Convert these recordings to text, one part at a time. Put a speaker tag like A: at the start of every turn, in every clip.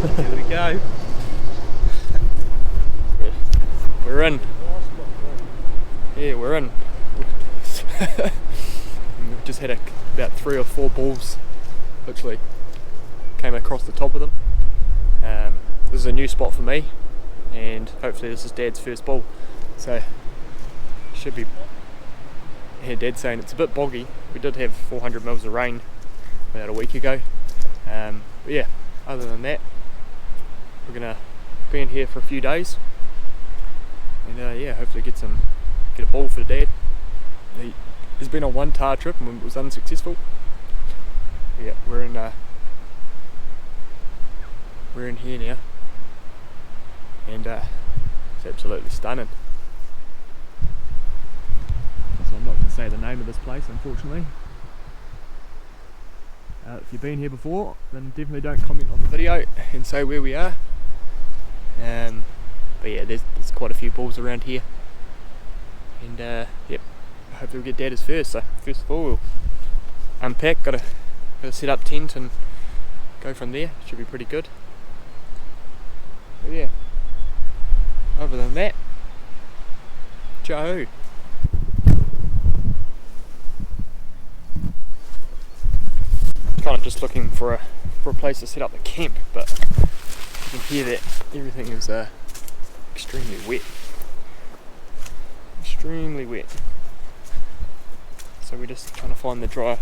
A: Here we go. We're in. Yeah, we're in. We've just had about 3 or 4 bulls literally came across the top of them. This is a new spot for me, and hopefully this is Dad's first bull, so should be. Yeah, Dad's saying it's a bit boggy. We did have 400 mils of rain about a week ago, but yeah, other than that we're gonna be in here for a few days, and yeah, hopefully get a bull for Dad. He's been on one Tahr trip and it was unsuccessful. Yeah, we're in here now, and it's absolutely stunning. So I'm not going to say the name of this place, unfortunately. If you've been here before, then definitely don't comment on the video and say where we are. But yeah, there's quite a few bulls around here, and yep, hopefully we'll get Dad his first. So first of all, we'll unpack, gotta set up tent and go from there. Should be pretty good. But yeah, other than that, Joe. Kind of just looking for a place to set up the camp, but you can hear that everything is extremely wet. Extremely wet. So we're just trying to find the dry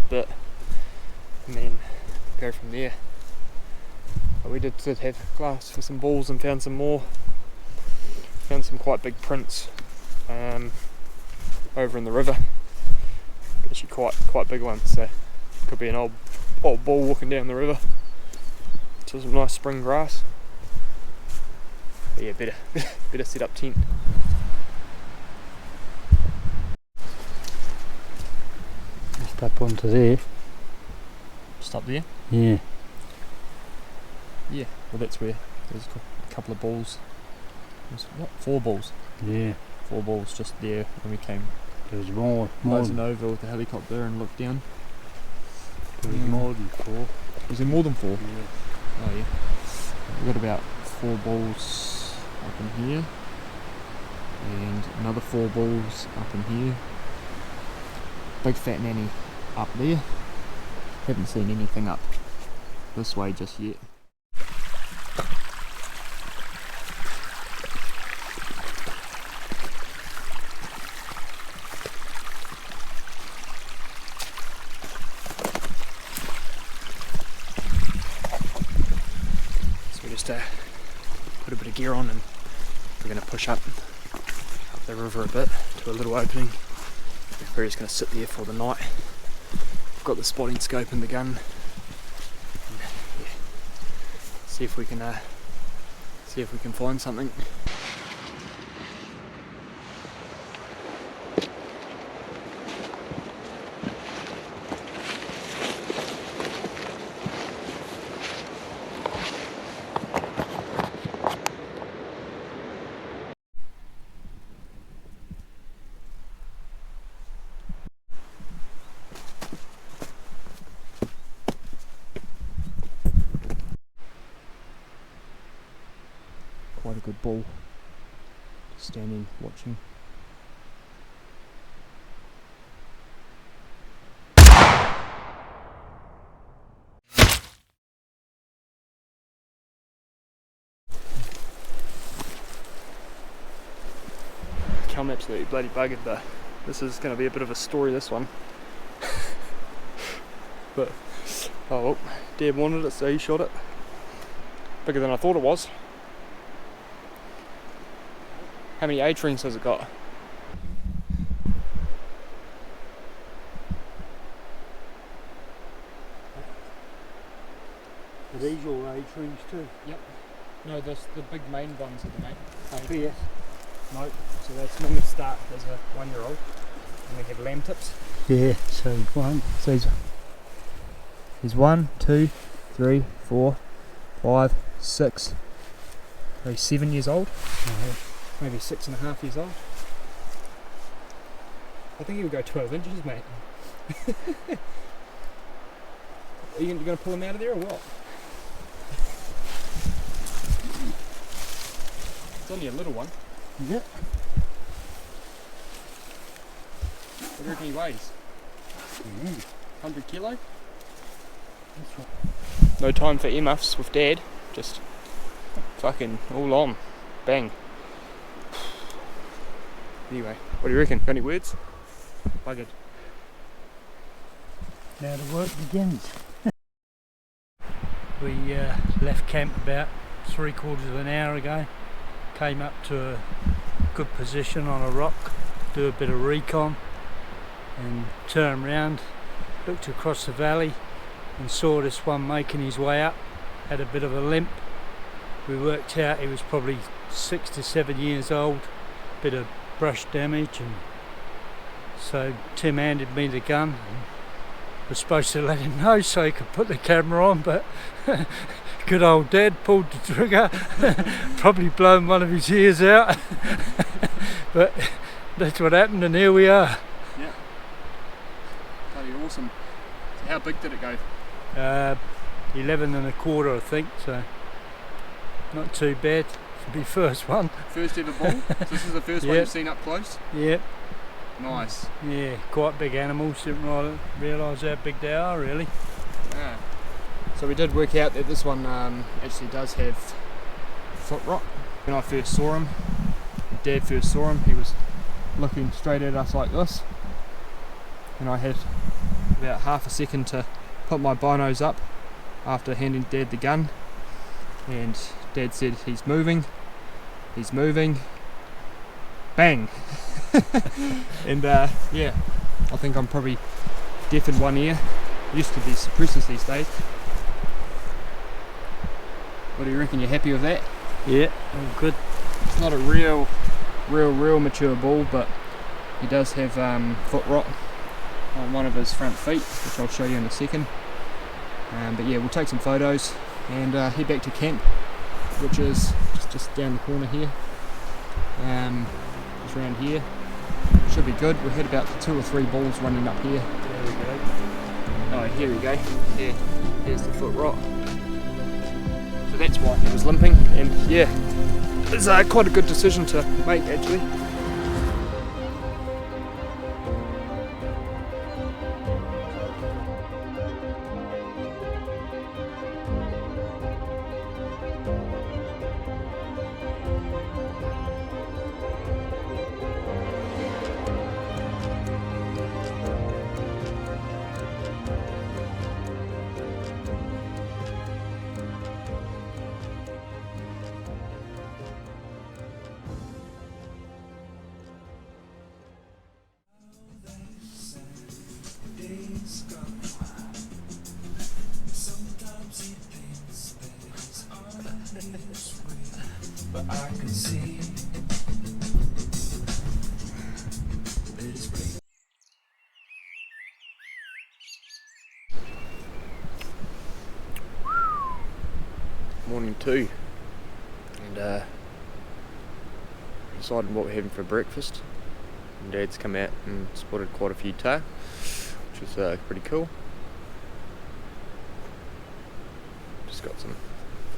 A: bit and then go from there. But we did have glass for some bulls and found some more. Found some quite big prints over in the river. Actually quite big ones. So could be an old bull walking down the river. So some nice spring grass. But yeah, better set up tent.
B: Just up onto there.
A: Just up there?
B: Yeah.
A: Yeah, well that's where there's a couple of bulls. There's what? 4 bulls?
B: Yeah.
A: 4 bulls just there when we came.
B: There's more
A: Buzzing over with the helicopter and looked down.
B: There's more than 4.
A: Was there more than 4?
B: Yeah.
A: Oh yeah. We've got about 4 bulls up in here, and another 4 bulls up in here. Big fat nanny up there. Haven't seen anything up this way just yet. Put a bit of gear on, and we're going to push up the river a bit to a little opening. We're just going to sit there for the night. We've got the spotting scope and the gun, and, yeah, see if we can find something. Quite a good bull, standing watching. I'm absolutely bloody buggered though. This is going to be a bit of a story, this one. But oh well, Dad wanted it, so he shot it. Bigger than I thought it was. How many age rings has it got?
B: Are these all age rings too?
A: Yep. No, the big main ones are the main.
B: Oh, yes.
A: No, so that's normally start as a 1-year-old, and we have lamb tips.
B: Yeah, so one.
A: So he's 1, 2, 3, 4, 5, 6, maybe 7 years old. Maybe 6.5 years old. I think he would go 12 inches, mate. Are you going to pull him out of there or what? It's only a little one.
B: Is it?
A: What do you reckon he weighs?
B: Yeah.
A: 100 kilo?
B: That's right.
A: No time for earmuffs with Dad. Just fucking all on. Bang. Anyway, what do you reckon? Got any words? Buggered.
B: Now the work begins. We left camp about 3/4 of an hour ago. Came up to a good position on a rock, do a bit of recon, and turned round, looked across the valley and saw this one making his way up. Had a bit of a limp. We worked out he was probably 6 to 7 years old, bit of brush damage, and so Tim handed me the gun. Was supposed to let him know so he could put the camera on, but good old Dad pulled the trigger. Probably blown one of his ears out. But that's what happened, and here we are.
A: Yeah. Bloody awesome. So how big did it go?
B: 11 1/4, I think, so not too bad for the first one.
A: First ever bull? So this is the first one
B: Yep.
A: you've seen up close?
B: Yep.
A: Nice.
B: Yeah, quite big animals. Didn't realise how big they are, really.
A: Yeah. So we did work out that this one actually does have foot rot. When I first saw him, Dad first saw him, he was looking straight at us like this, and I had about half a second to put my binos up after handing Dad the gun, and Dad said he's moving, bang. And yeah, I think I'm probably deaf in one ear. Used to be suppressors these days. What do you reckon? You happy with that?
B: Yeah, all good.
A: It's not a real mature bull, but he does have foot rot on one of his front feet, which I'll show you in a second. But yeah, we'll take some photos and head back to camp, which is just down the corner here. Just around here. Should be good. We had about 2 or 3 bulls running up here.
B: There we go.
A: Oh, here we go. Yeah, here's the foot rot. So that's why he was limping, and yeah, it's quite a good decision to make actually.
C: But I can see that it's great.
A: Morning 2, and deciding what we're having for breakfast. And Dad's come out and spotted quite a few tahr, which is pretty cool. Just got some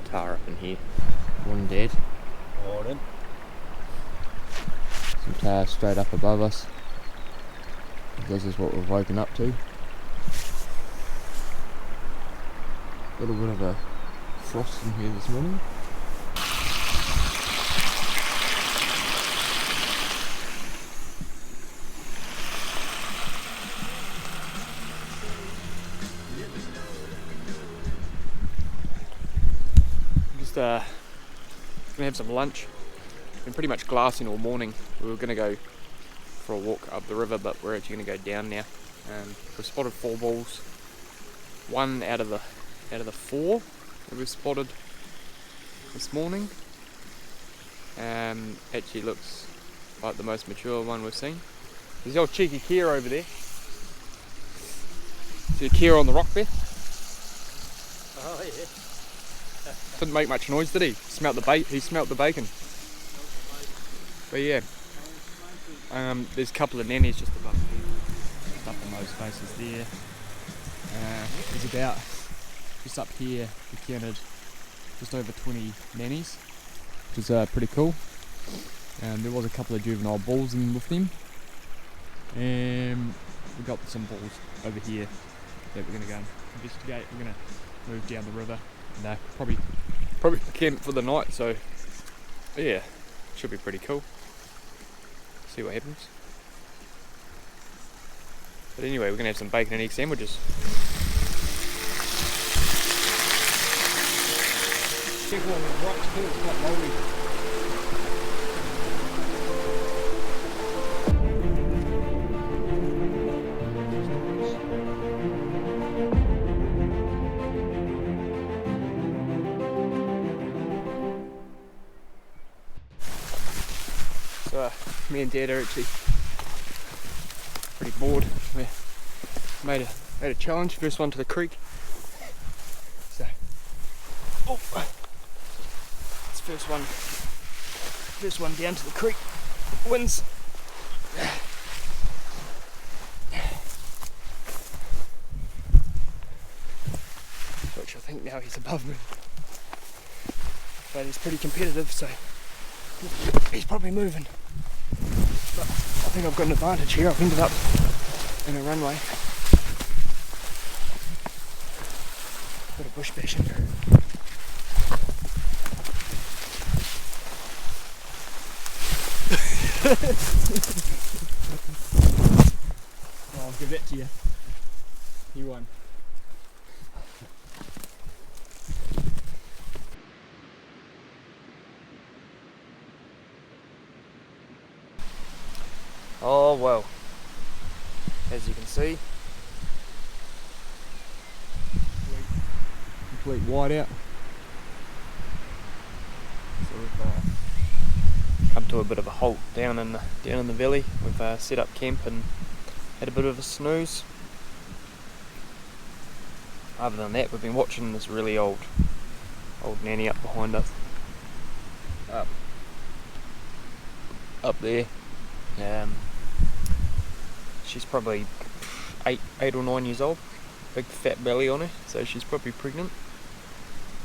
A: tahr up in here. Morning, Dad.
B: Morning.
A: Some tahr straight up above us. This is what we've woken up to. A little bit of a frost in here this morning. Just gonna have some lunch. Been pretty much glassing all morning. We were gonna go for a walk up the river, but we're actually gonna go down now. We've spotted 4 bulls. One out of the 4 that we've spotted this morning actually looks like the most mature one we've seen. There's the old cheeky Tahr over there. See the Tahr on the rock there?
B: Oh yeah.
A: Didn't make much noise, did he? Smelt the bacon. But yeah, there's a couple of nannies just above here, just up on those faces there. There's about, just up here, we counted just over 20 nannies, which is pretty cool. There was a couple of juvenile bulls in with them. We got some bulls over here that we're going to go and investigate. We're going to move down the river and probably camp for the night, so yeah, should be pretty cool. See what happens. But anyway, we're going to have some bacon and egg sandwiches. Careful on the rocks too, it's quite rolly. So me and Dad are actually pretty bored. We made a challenge, first one to the creek. So, it's first one down to the creek wins. Which I think now he's above me. But he's pretty competitive, so he's probably moving. But I think I've got an advantage here. I've ended up in a runway. Bit of bush bashing. I'll give that to you. You won. Oh well, as you can see, complete whiteout. So we've come to a bit of a halt down in the valley. We've set up camp and had a bit of a snooze. Other than that, we've been watching this really old nanny up behind us. Up there. She's probably 8 or 9 years old. Big fat belly on her, so she's probably pregnant.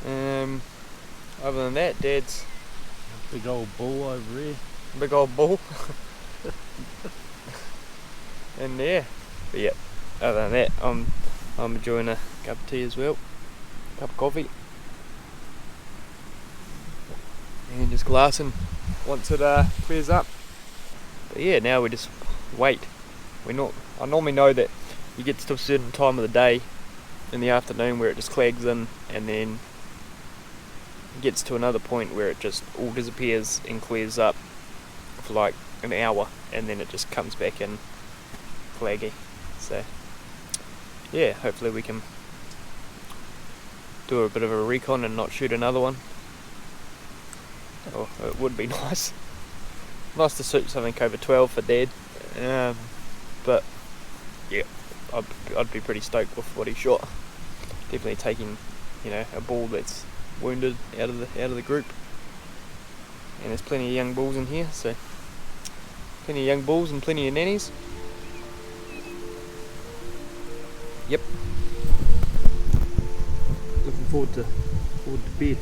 A: Other than that, Dad's
B: Big old bull over here.
A: big old bull. And yeah, but yeah. Other than that, I'm enjoying a cup of tea as well, cup of coffee, and just glassing once it clears up. But yeah, now we just wait. I normally know that you get to a certain time of the day in the afternoon where it just clags in, and then it gets to another point where it just all disappears and clears up for like an hour, and then it just comes back in claggy. So yeah, hopefully we can do a bit of a recon and not shoot another one. Oh, it would be nice. Nice to shoot something over 12 for Dad. But yeah, I'd be pretty stoked with what he shot. Definitely taking, a bull that's wounded out of the group. And there's plenty of young bulls in here, so plenty of young bulls and plenty of nannies. Yep. Looking forward to bed.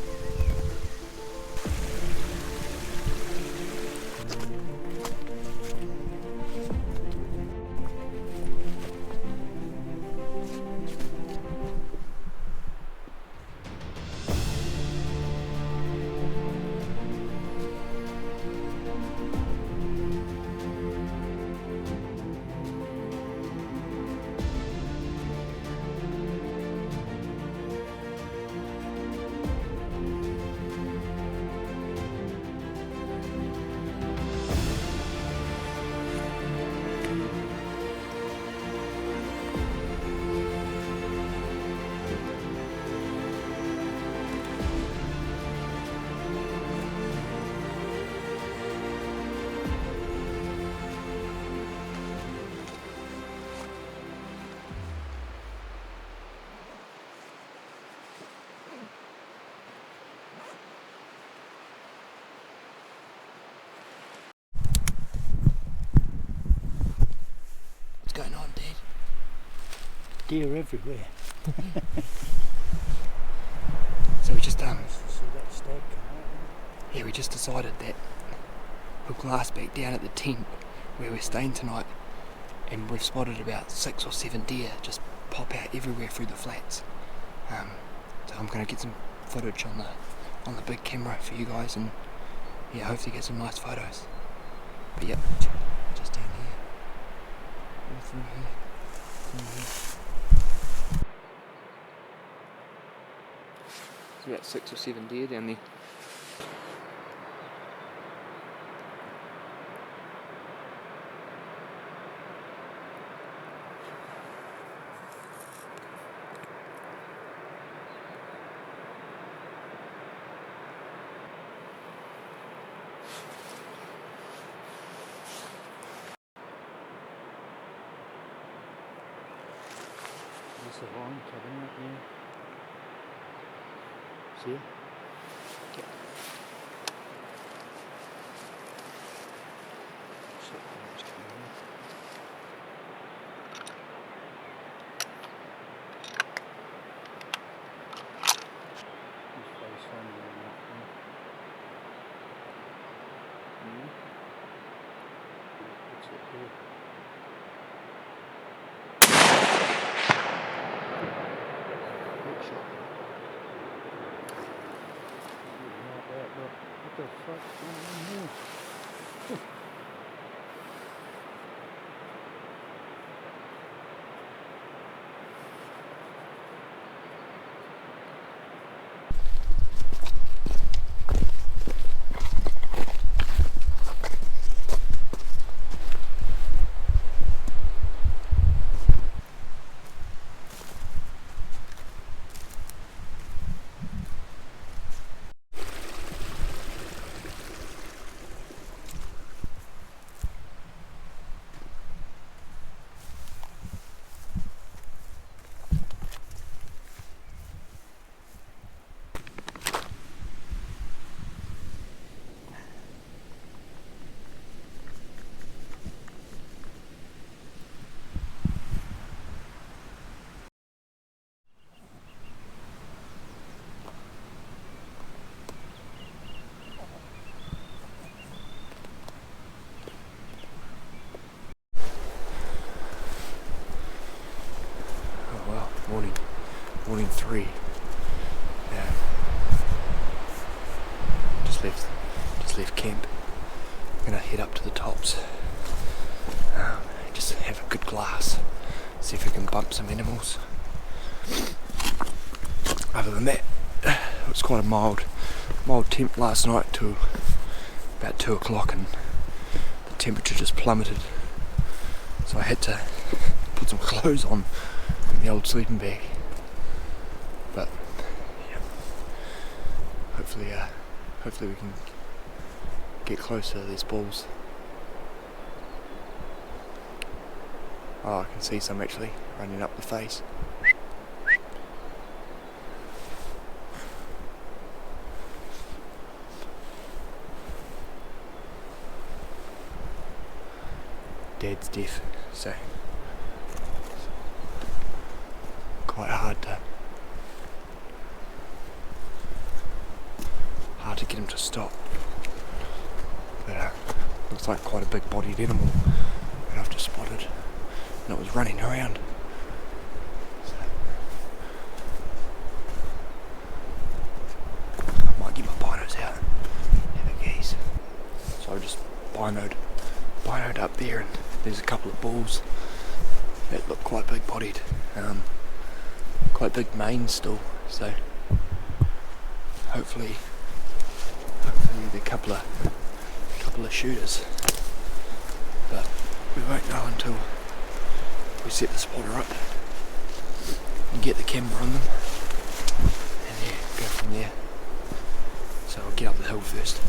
A: Going on, Dad?
B: Deer everywhere.
A: So we just
B: See that stag come out?
A: we just decided that
D: put glass back down at the tent where we're staying tonight, and we've spotted about 6 or 7 deer just pop out everywhere through the flats. So I'm going to get some footage on the big camera for you guys, and yeah, hopefully get some nice photos. But yeah, just down here, all through here. There's about 6 or 7 deer down there.
B: There's the line coming up here. See it?
D: Yeah.
B: Shit, it's coming up. His face on there. What's it here? What the fuck's going on here?
D: Morning 3. Just left camp. I'm gonna head up to the tops. Just have a good glass. See if we can bump some animals. Other than that, it was quite a mild temp last night till about 2 o'clock, and the temperature just plummeted. So I had to put some clothes on in the old sleeping bag. But yeah, hopefully we can get closer to these bulls. Oh, I can see some actually running up the face. Dad's deaf, so quite hard to get him to stop. But looks like quite a big bodied animal that I've just spotted, and it was running around. So I might get my binos out, have a gaze. So I just binoed up there, and there's a couple of bulls that look quite big bodied, quite big manes still, so hopefully a couple of shooters, but we won't know until we set the spotter up and get the camera on them, and yeah, go from there. So I'll get up the hill first.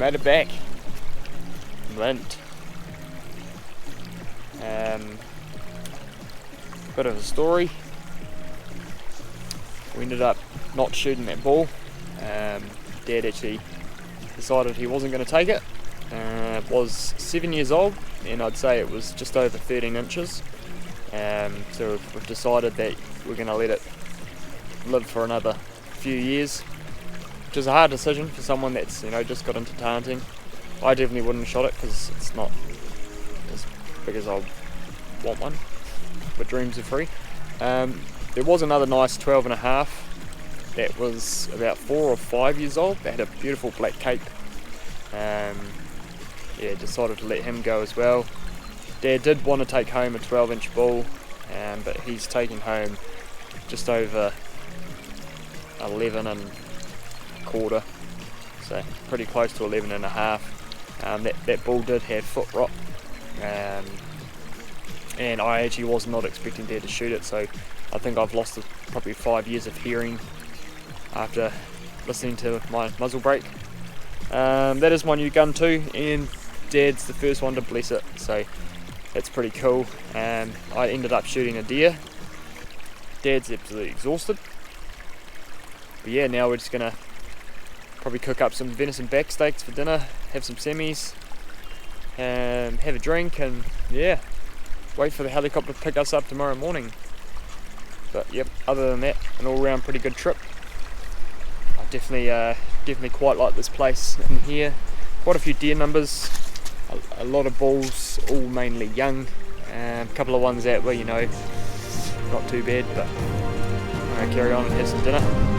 A: made it back. Mint. Bit of a story. We ended up not shooting that bull. Dad actually decided he wasn't going to take it. It was 7 years old, and I'd say it was just over 13 inches. So we've decided that we're going to let it live for another few years, which is a hard decision for someone that's just got into hunting. I definitely wouldn't have shot it because it's not as big as I want one, but dreams are free. There was another nice 12 and a half that was about 4 or 5 years old. They had a beautiful black cape. Yeah, decided to let him go as well. Dad did want to take home a 12-inch bull, but he's taking home just over 11 and a quarter, so pretty close to 11 and a half. That bull did have foot rot, and I actually was not expecting Dad to shoot it, so I think I've lost probably 5 years of hearing after listening to my muzzle brake. That is my new gun too, and Dad's the first one to bless it, so that's pretty cool. I ended up shooting a deer. Dad's absolutely exhausted, but yeah, now we're just gonna probably cook up some venison back steaks for dinner, have some semis, have a drink, and yeah, wait for the helicopter to pick us up tomorrow morning. But yep, other than that, an all-round pretty good trip. I definitely quite like this place in here. Quite a few deer numbers, a lot of bulls, all mainly young. A couple of ones that were not too bad, but I'm gonna carry on and have some dinner.